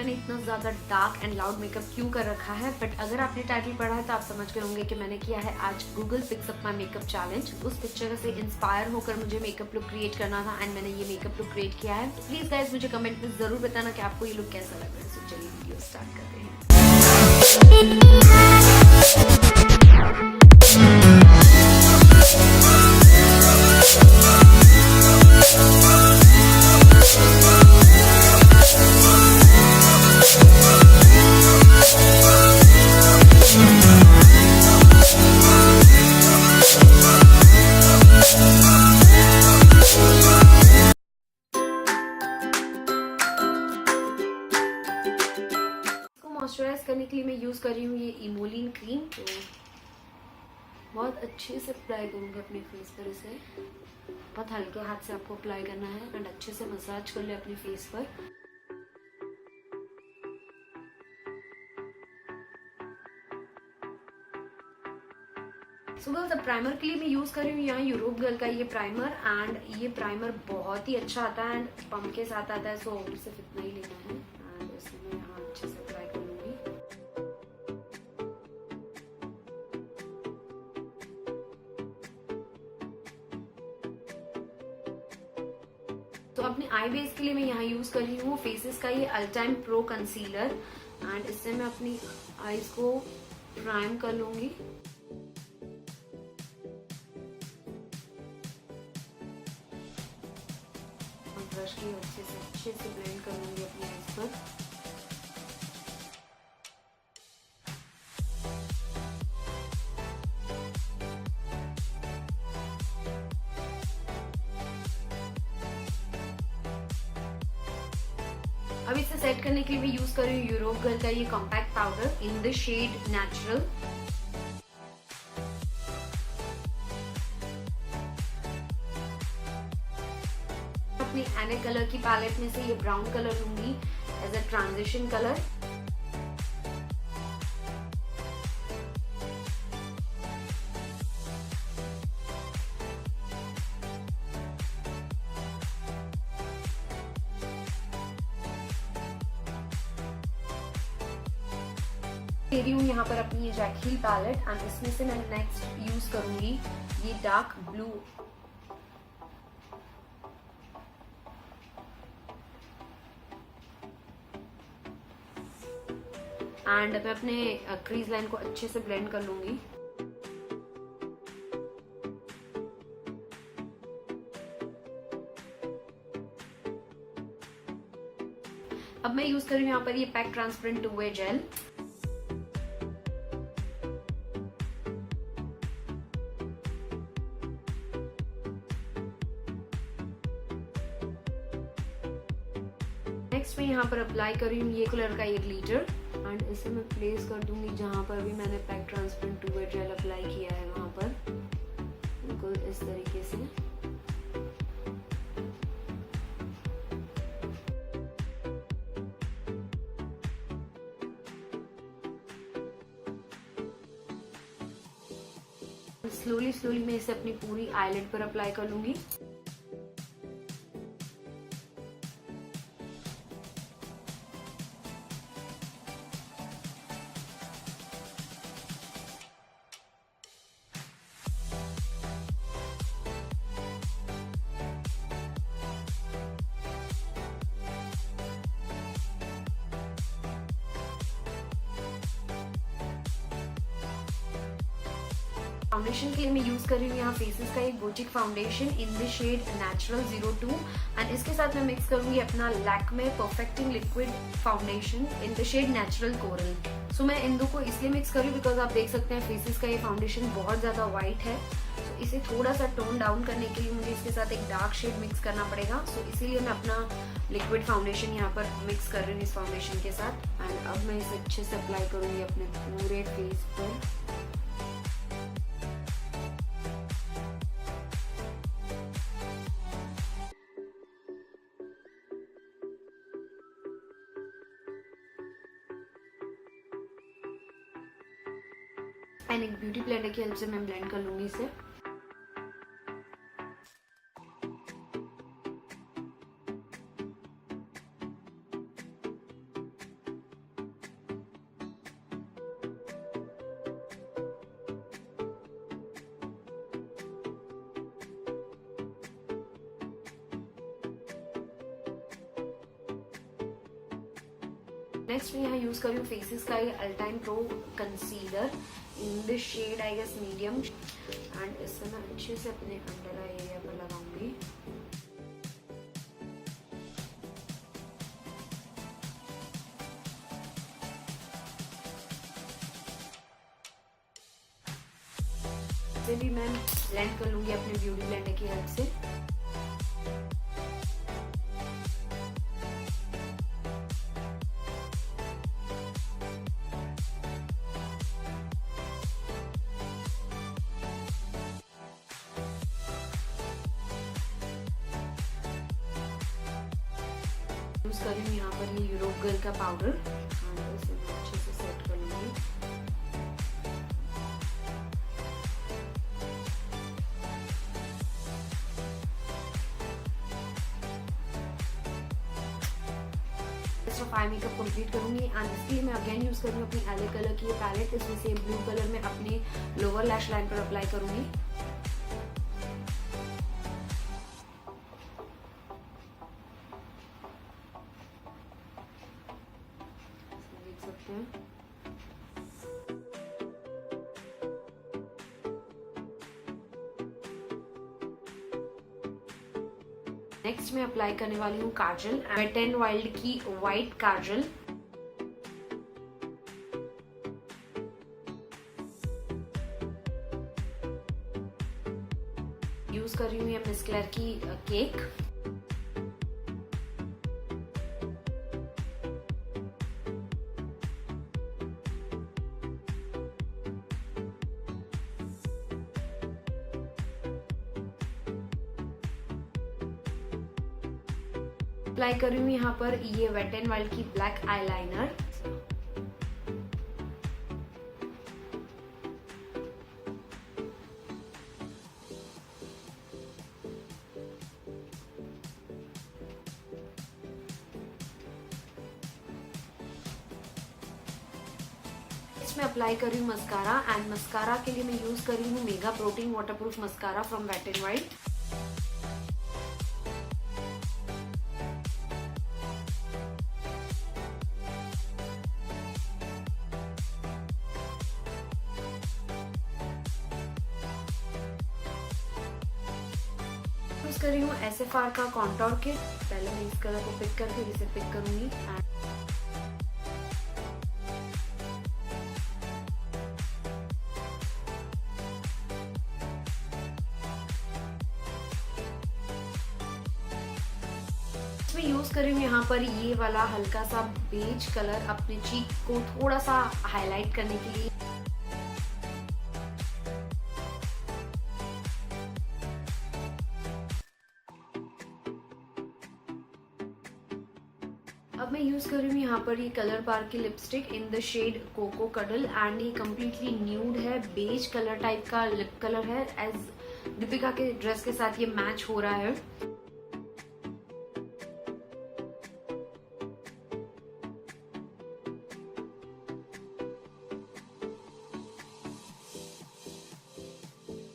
मैंने इतना ज़्यादा डार्क एंड लाउड मेकअप क्यों कर रखा है, बट अगर आपने टाइटल पढ़ा है तो आप समझ गए होंगे कि मैंने किया है आज Google picks up my makeup challenge. उस पिक्चर से इंस्पायर होकर मुझे मेकअप लुक क्रिएट करना था एंड मैंने ये मेकअप लुक क्रिएट किया है। प्लीज गाइस मुझे कमेंट में जरूर बताना कि आपको ये लुक कैसा लग रहा है। सो चलिए वीडियो स्टार्ट करते हैं। मॉइस्चराइज करने के लिए मैं यूज़ कर रही हूँ ये इमोलिन क्रीम। तो बहुत अच्छे से अप्लाई करूँगी अपने फेस पर। इसे बहुत हल्के हाथ से आपको अप्लाई करना है एंड अच्छे से मसाज कर ले अपने फेस पर। सो गर्ल्स, प्राइमर के लिए मैं यूज़ कर रही हूँ यहाँ यूरोप गर्ल का ये प्राइमर एंड ये प्राइमर बहुत ही अच्छा आता है एंड पम्प के साथ आता है। सो सिर्फ इतना ही लेना है एंड इसे मैं यहाँ अच्छे से अप्लाई कर लूँगी। तो अपने आई बेस के लिए मैं यहाँ यूज कर रही हूँ फेसेस का ये अल्टाइम प्रो कंसीलर एंड इससे मैं अपनी आईज को प्राइम कर लूंगी। और ब्रश की अच्छे से ब्लेंड कर लूंगी अपनी आईज पर। अब इसे सेट करने के लिए मैं यूज कर रही हूँ यूरोप गर्ल का ये compact powder in the shade natural. अपनी एने कलर की पैलेट में से ये ब्राउन कलर लूंगी एज अ ट्रांजिशन कलर। ले रही हूँ यहाँ पर अपनी ये जैकहिल पैलेट एंड इसमें से मैं नेक्स्ट यूज करूंगी ये डार्क ब्लू। एंड मैं अपने क्रीज लाइन को अच्छे से ब्लेंड कर लूंगी। अब मैं यूज कर रही हूँ यहाँ पर ये pack transparent two way gel. Next मैं यहाँ पर अप्लाई कर रही हूँ ये कलर का ये ग्लिटर एंड इसे मैं प्लेस कर दूंगी जहाँ पर भी मैंने pack transparent two wet gel apply किया है वहां पर, बिल्कुल इस तरीके से। स्लोली मैं इसे अपनी पूरी आईलिड पर अप्लाई कर लूंगी। फाउंडेशन के लिए मैं यूज कर रही हूँ यहाँ फेसेस का एक boutique foundation in the shade natural 02 and इसके साथ मैं मिक्स करूंगी अपना Lakme perfecting liquid foundation in the shade natural coral. So मैं इन दो को इसलिए मिक्स कर रही हूँ बिकॉज आप देख सकते हैं फेसेस का ये फाउंडेशन बहुत ज्यादा व्हाइट है। तो इसे थोड़ा सा टोन डाउन करने के लिए मुझे इसके साथ एक डार्क शेड मिक्स करना पड़ेगा। सो इसीलिए मैं अपना लिक्विड फाउंडेशन यहाँ पर मिक्स कर रही हूँ इस फाउंडेशन के साथ एंड अब मैं इसे अच्छे से अप्लाई करूंगी अपने पूरे फेस पर। एंड एक ब्यूटी ब्लेंडर की हेल्प से मैं ब्लेंड कर लूंगी इसे। नेक्स्ट मैं यहाँ यूज कर रही हूँ फेसेस का ये ultime pro concealer in the shade I guess medium, and इससे मैं अच्छे से अपने अंडर आई एरिया पर लगाऊंगी। इसे भी मैं ब्लेंड कर लूंगी अपने ब्यूटी ब्लेंडर की हेल्प से। यूज कर रही हूँ यहाँ पर ये यूरोप गर्ल का पाउडर, इसे अच्छे से सेट कर लूंगी। आई मेकअप कंप्लीट करूंगी एंड इसके लिए मैं अगेन यूज कर रही हूँ अपनी एले कलर की ये पैलेट। इसमें से ब्लू कलर में अपने लोअर लैश लाइन पर अप्लाई करूंगी। देख सकते हैं नेक्स्ट मैं अप्लाई करने वाली हूँ काजल, वेट एंड वाइल्ड की वाइट काजल। यूज कर रही हूँ ये मिस क्लेयर की केक। अप्लाई कर रही हूँ यहाँ पर ये वेट एंड वाइल्ड की ब्लैक आईलाइनर। इसमें अप्लाई कर रही हूँ मस्कारा, एंड मस्कारा के लिए मैं यूज कर रही हूँ mega protein waterproof mascara from wet and wild. Use कर रही हूँ SFR का कॉन्टोर किट। पहले मैं इस कलर को पिक करके इसे पिक करूंगी। मैं यूज कर रही हूँ यहाँ पर ये वाला हल्का सा बेज कलर अपने चीक को थोड़ा सा हाईलाइट करने के लिए। अब मैं यूज कर रही हूँ यहाँ पर ये कलर बार की lipstick in the shade coco cuddle, and ये कम्प्लीटली न्यूड है, बेज कलर टाइप का लिप कलर है। एज दीपिका के ड्रेस के साथ ये मैच हो रहा है।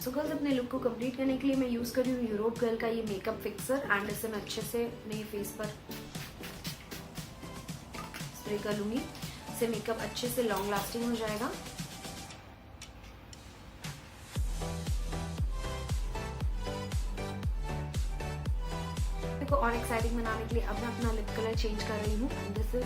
सो गर्ल्स, अपने लुक को कंप्लीट करने के लिए मैं यूज कर रही हूँ यूरोप गर्ल का ये मेकअप फिक्सर, एंड इसे मैं अच्छे से अपने फेस पर स्प्रे कर लूंगी। इससे मेकअप अच्छे से लॉन्ग लास्टिंग हो जाएगा। को और एक्साइटिंग बनाने के लिए अब मैं अपना लिप कलर चेंज कर रही हूँ, and this is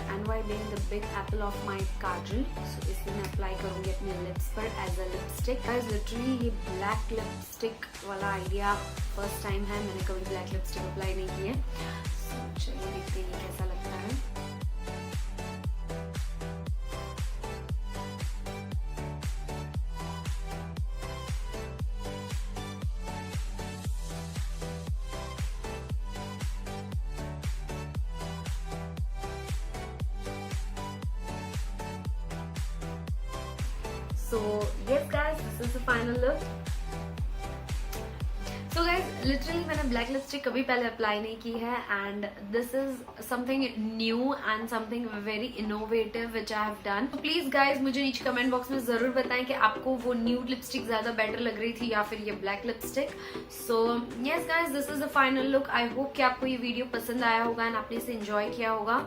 NY being the big apple of my kajal. So इसे मैं अप्लाई करूंगी अपने लिप्स पर as a lipstick. Guys, literally ये ब्लैक लिपस्टिक वाला आइडिया फर्स्ट टाइम है, मैंने कभी ब्लैक लिपस्टिक अप्लाई नहीं की है। सो चलिए देखते हैं ये कैसा लगता है। So yes guys, this is the final look. So guys literally मैंने ब्लैक लिपस्टिक कभी पहले अप्लाई नहीं की है and this is something new and something very innovative which I have done. तो प्लीज गाइज मुझे नीचे कमेंट बॉक्स में जरूर बताएं कि आपको वो न्यूड लिपस्टिक ज्यादा बेटर लग रही थी या फिर ये black lipstick. So yes guys this is the final look. I hope कि आपको ये वीडियो पसंद आया होगा एंड आपने इसे एंजॉय किया होगा.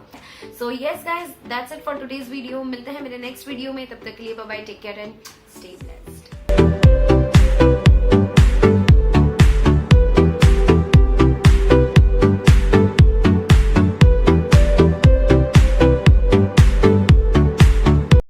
So yes guys that's it for today's video. मिलते हैं मेरे नेक्स्ट वीडियो में. तब तक के लिए bye bye, take care and stay blessed.